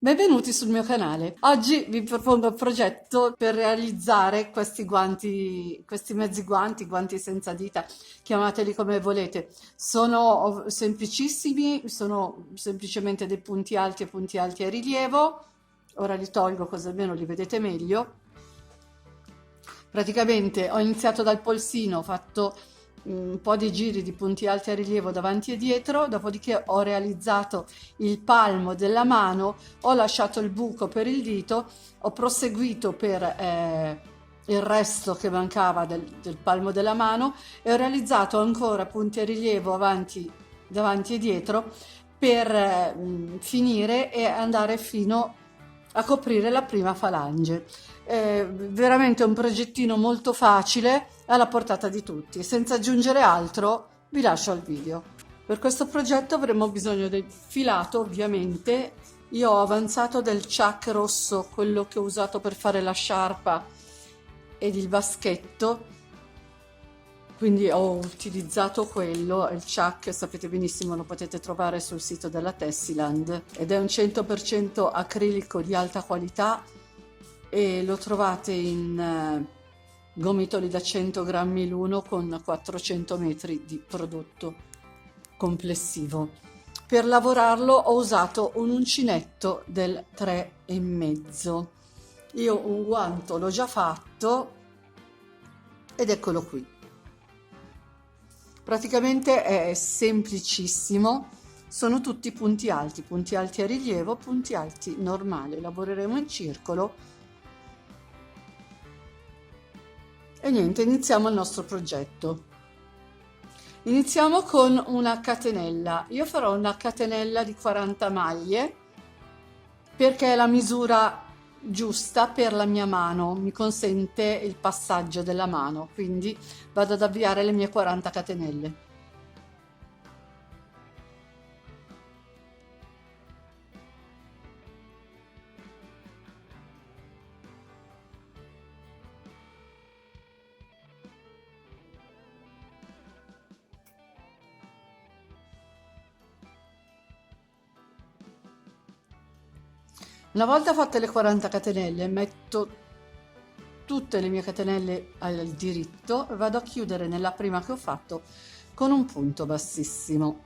Benvenuti sul mio canale. Oggi vi propongo il progetto per realizzare questi guanti, questi mezzi guanti, guanti senza dita, chiamateli come volete. Sono semplicissimi, sono semplicemente dei punti alti a rilievo. Ora li tolgo così almeno li vedete meglio. Praticamente ho iniziato dal polsino, ho fatto un po' di giri di punti alti a rilievo davanti e dietro, dopodiché ho realizzato il palmo della mano, ho lasciato il buco per il dito, ho proseguito per il resto che mancava del palmo della mano e ho realizzato ancora punti a rilievo davanti e dietro per finire e andare fino a coprire la prima falange. Veramente un progettino molto facile, alla portata di tutti. Senza aggiungere altro, vi lascio al video. Per questo progetto avremo bisogno del filato, ovviamente. Io ho avanzato del chuck rosso, quello che ho usato per fare la sciarpa ed il baschetto, quindi ho utilizzato quello. Il chuck, sapete benissimo, lo potete trovare sul sito della Tessiland ed è un 100% acrilico di alta qualità e lo trovate in gomitoli da 100 grammi l'uno con 400 metri di prodotto complessivo. Per lavorarlo ho usato un uncinetto del 3,5. Io un guanto l'ho già fatto ed eccolo qui. Praticamente è semplicissimo, sono tutti punti alti a rilievo, punti alti normali. Lavoreremo in circolo e niente, iniziamo il nostro progetto. Iniziamo con una catenella. Io farò una catenella di 40 maglie perché è la misura giusta per la mia mano, mi consente il passaggio della mano, quindi vado ad avviare le mie 40 catenelle. Una volta fatte le 40 catenelle, metto tutte le mie catenelle al diritto e vado a chiudere nella prima che ho fatto con un punto bassissimo.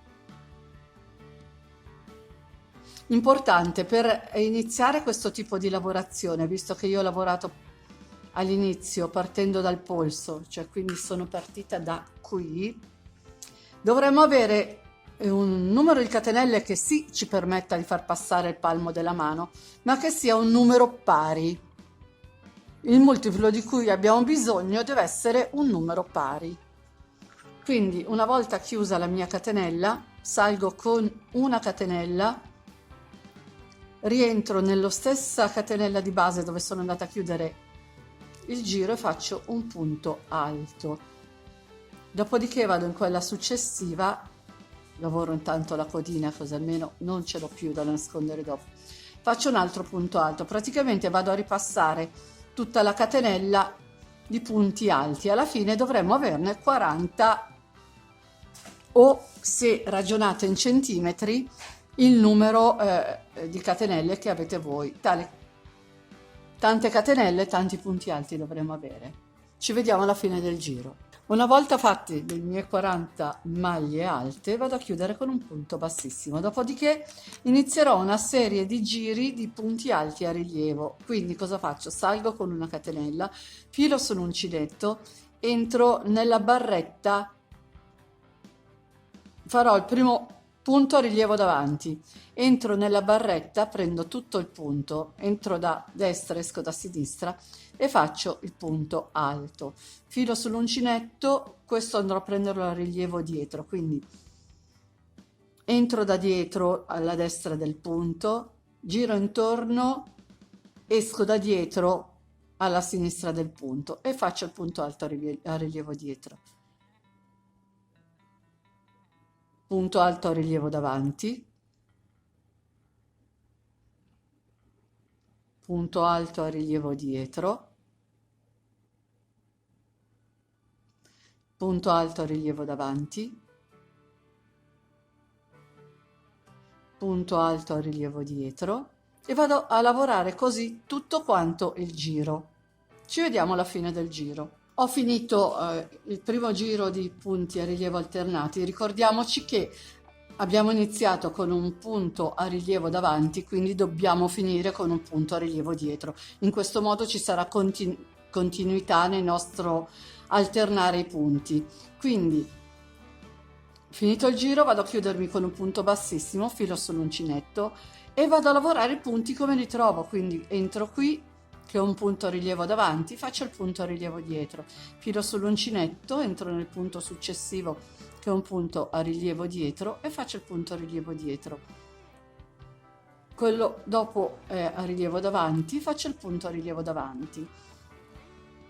Importante per iniziare questo tipo di lavorazione, visto che io ho lavorato all'inizio partendo dal polso, cioè quindi sono partita da qui, dovremmo avere un numero di catenelle che sì ci permetta di far passare il palmo della mano, ma che sia un numero pari. Il multiplo di cui abbiamo bisogno deve essere un numero pari. Quindi una volta chiusa la mia catenella, salgo con una catenella, rientro nella stessa catenella di base dove sono andata a chiudere il giro e faccio un punto alto. Dopodiché vado in quella successiva, lavoro intanto la codina così almeno non ce l'ho più da nascondere dopo. Faccio un altro punto alto, praticamente vado a ripassare tutta la catenella di punti alti. Alla fine dovremmo averne 40 o, se ragionate in centimetri, il numero di catenelle che avete voi. Tante catenelle, tanti punti alti dovremo avere. Ci vediamo alla fine del giro. Una volta fatte le mie 40 maglie alte, vado a chiudere con un punto bassissimo. Dopodiché inizierò una serie di giri di punti alti a rilievo. Quindi cosa faccio? Salgo con una catenella, filo sull'uncinetto, entro nella barretta, farò il primo punto a rilievo davanti, entro nella barretta, prendo tutto il punto, entro da destra, esco da sinistra e faccio il punto alto, filo sull'uncinetto, questo andrò a prenderlo a rilievo dietro, quindi entro da dietro alla destra del punto, giro intorno, esco da dietro alla sinistra del punto e faccio il punto alto a rilievo dietro. Punto alto a rilievo davanti, punto alto a rilievo dietro, punto alto a rilievo davanti, punto alto a rilievo dietro, e vado a lavorare così tutto quanto il giro. Ci vediamo alla fine del giro. Ho finito il primo giro di punti a rilievo alternati. Ricordiamoci che abbiamo iniziato con un punto a rilievo davanti, quindi dobbiamo finire con un punto a rilievo dietro. In questo modo ci sarà continuità nel nostro alternare i punti. Quindi, finito il giro, vado a chiudermi con un punto bassissimo, filo sull'uncinetto e vado a lavorare i punti come li trovo. Quindi entro qui, che ho un punto a rilievo davanti, faccio il punto a rilievo dietro, filo sull'uncinetto, entro nel punto successivo che è un punto a rilievo dietro e faccio il punto a rilievo dietro. Quello dopo è a rilievo davanti, faccio il punto a rilievo davanti.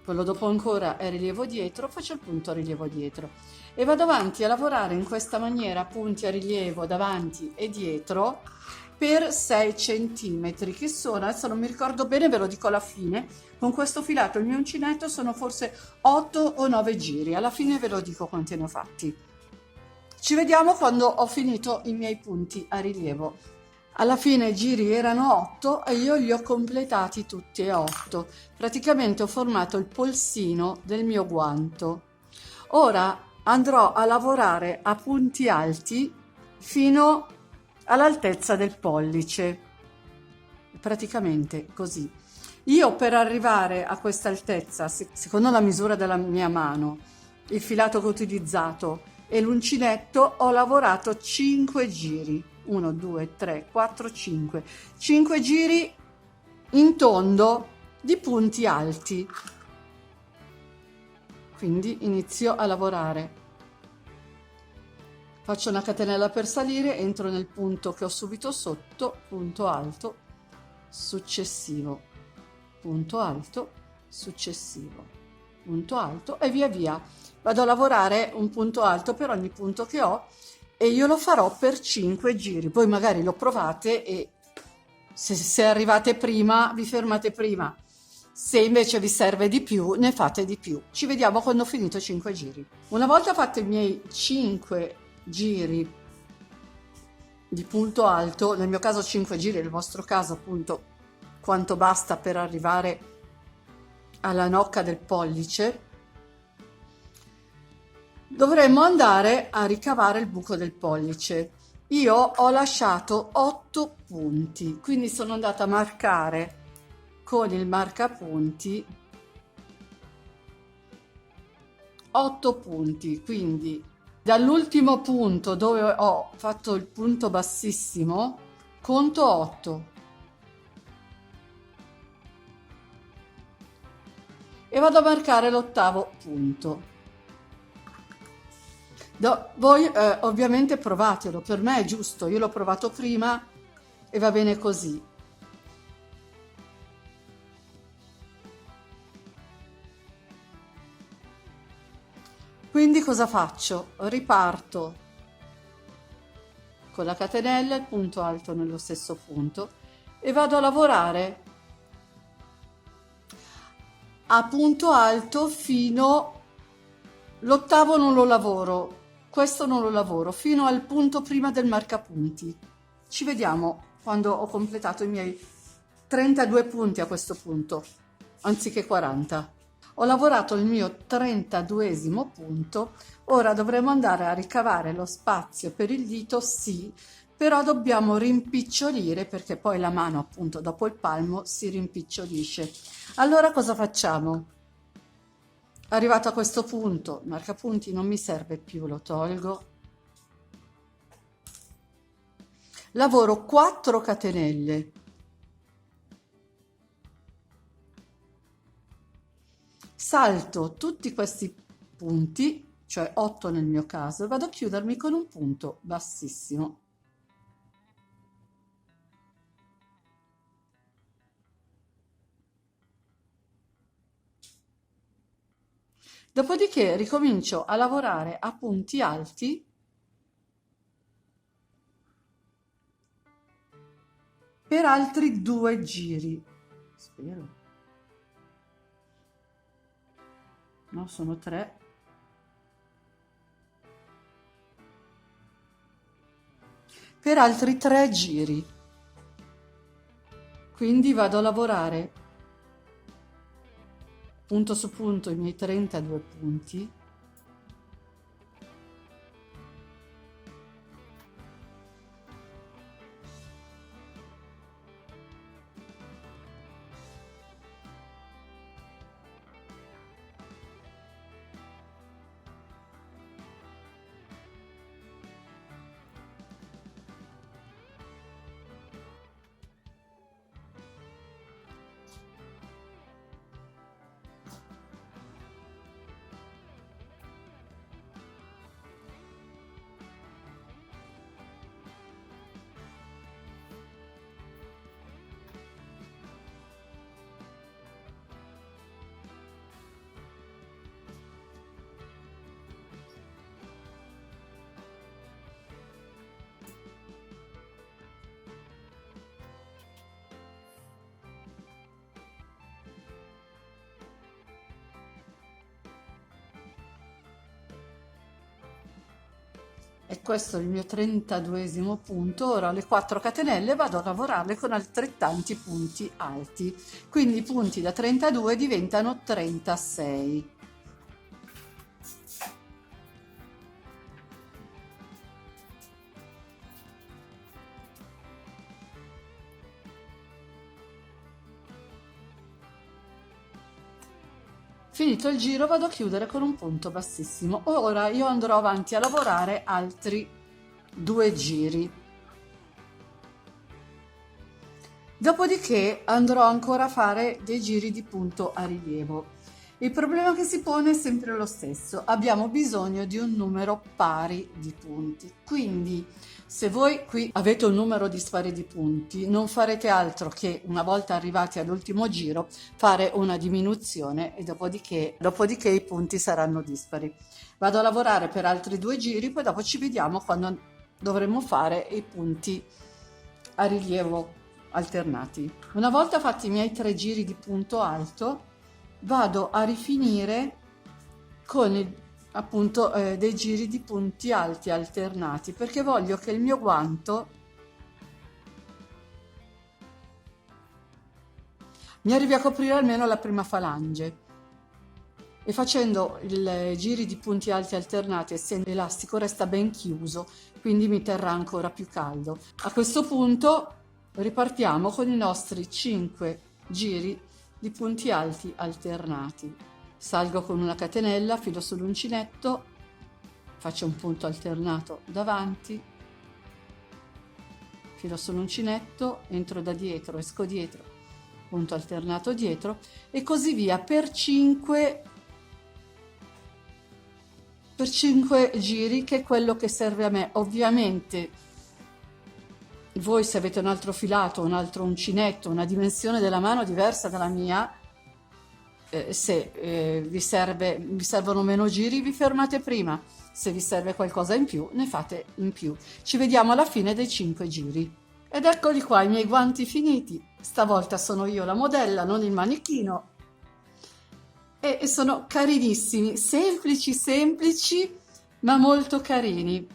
Quello dopo ancora è rilievo dietro, faccio il punto a rilievo dietro e vado avanti a lavorare in questa maniera punti a rilievo davanti e dietro per 6 centimetri che sono, adesso non mi ricordo bene, ve lo dico alla fine. Con questo filato il mio uncinetto sono forse 8 o 9 giri, alla fine ve lo dico quanti ne ho fatti. Ci vediamo quando ho finito i miei punti a rilievo. Alla fine i giri erano 8 e io li ho completati tutti e 8. Praticamente ho formato il polsino del mio guanto. Ora andrò a lavorare a punti alti fino all'altezza del pollice. Praticamente così. Io per arrivare a questa altezza, secondo la misura della mia mano, il filato che ho utilizzato e l'uncinetto, ho lavorato 5 giri. 1, 2, 3, 4, 5. 5 giri in tondo di punti alti. Quindi inizio a lavorare. Faccio una catenella per salire, entro nel punto che ho subito sotto, punto alto, successivo, punto alto, successivo, punto alto e via via. Vado a lavorare un punto alto per ogni punto che ho e io lo farò per 5 giri. Voi magari lo provate e se arrivate prima vi fermate prima. Se invece vi serve di più, ne fate di più. Ci vediamo quando ho finito 5 giri. Una volta fatti i miei 5 giri di punto alto, nel mio caso 5 giri, nel vostro caso appunto quanto basta per arrivare alla nocca del pollice, dovremmo andare a ricavare il buco del pollice. Io ho lasciato 8 punti, quindi sono andata a marcare con il marcapunti 8 punti, quindi dall'ultimo punto dove ho fatto il punto bassissimo conto 8 e vado a marcare l'8º punto. Voi ovviamente provatelo, per me è giusto, io l'ho provato prima e va bene così. Quindi cosa faccio? Riparto con la catenella, il punto alto nello stesso punto e vado a lavorare a punto alto fino l'8º non lo lavoro, questo non lo lavoro, fino al punto prima del marcapunti. Ci vediamo quando ho completato i miei 32 punti a questo punto, anziché 40. Ho lavorato il mio 32esimo punto, ora dovremo andare a ricavare lo spazio per il dito, sì, però dobbiamo rimpicciolire perché poi la mano appunto dopo il palmo si rimpicciolisce. Allora cosa facciamo? Arrivato a questo punto, il marcapunti non mi serve più, lo tolgo. Lavoro 4 catenelle. Salto tutti questi punti, cioè 8 nel mio caso, e vado a chiudermi con un punto bassissimo. Dopodiché ricomincio a lavorare a punti alti per altri 2 giri. Spero. No, sono 3. Per altri 3 giri. Quindi vado a lavorare punto su punto i miei 32 punti. E questo è il mio 32esimo punto. Ora le 4 catenelle vado a lavorarle con altrettanti punti alti, quindi i punti da 32 diventano 36. Finito il giro vado a chiudere con un punto bassissimo. Ora io andrò avanti a lavorare altri 2 giri. Dopodiché andrò ancora a fare dei giri di punto a rilievo. Il problema che si pone è sempre lo stesso, abbiamo bisogno di un numero pari di punti, quindi se voi qui avete un numero dispari di punti non farete altro che, una volta arrivati all'ultimo giro, fare una diminuzione e dopodiché i punti saranno dispari. Vado a lavorare per altri 2 giri, poi dopo ci vediamo quando dovremo fare i punti a rilievo alternati. Una volta fatti i miei 3 giri di punto alto, vado a rifinire con appunto dei giri di punti alti alternati, perché voglio che il mio guanto mi arrivi a coprire almeno la prima falange. E facendo i giri di punti alti alternati, essendo l'elastico resta ben chiuso, quindi mi terrà ancora più caldo. A questo punto ripartiamo con i nostri 5 giri di punti alti alternati. Salgo con una catenella, filo sull'uncinetto, faccio un punto alternato davanti, filo sull'uncinetto, entro da dietro, esco dietro, punto alternato dietro e così via per 5 giri, che è quello che serve a me. Ovviamente voi, se avete un altro filato, un altro uncinetto, una dimensione della mano diversa dalla mia, se vi servono meno giri, vi fermate prima. Se vi serve qualcosa in più, ne fate in più. Ci vediamo alla fine dei 5 giri. Ed eccoli qua i miei guanti finiti. Stavolta sono io la modella, non il manichino. E sono carinissimi, semplici, ma molto carini.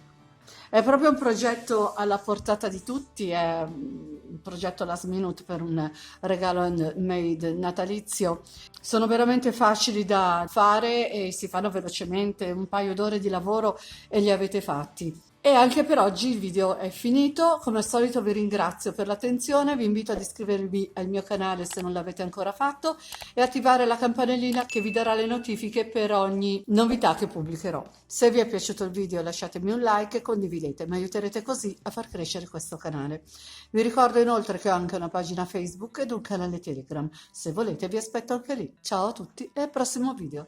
È proprio un progetto alla portata di tutti, è un progetto last minute per un regalo handmade natalizio. Sono veramente facili da fare e si fanno velocemente, un paio d'ore di lavoro e li avete fatti. E anche per oggi il video è finito, come al solito vi ringrazio per l'attenzione, vi invito ad iscrivervi al mio canale se non l'avete ancora fatto e attivare la campanellina che vi darà le notifiche per ogni novità che pubblicherò. Se vi è piaciuto il video lasciatemi un like e condividete, mi aiuterete così a far crescere questo canale. Vi ricordo inoltre che ho anche una pagina Facebook ed un canale Telegram, se volete vi aspetto anche lì. Ciao a tutti e al prossimo video.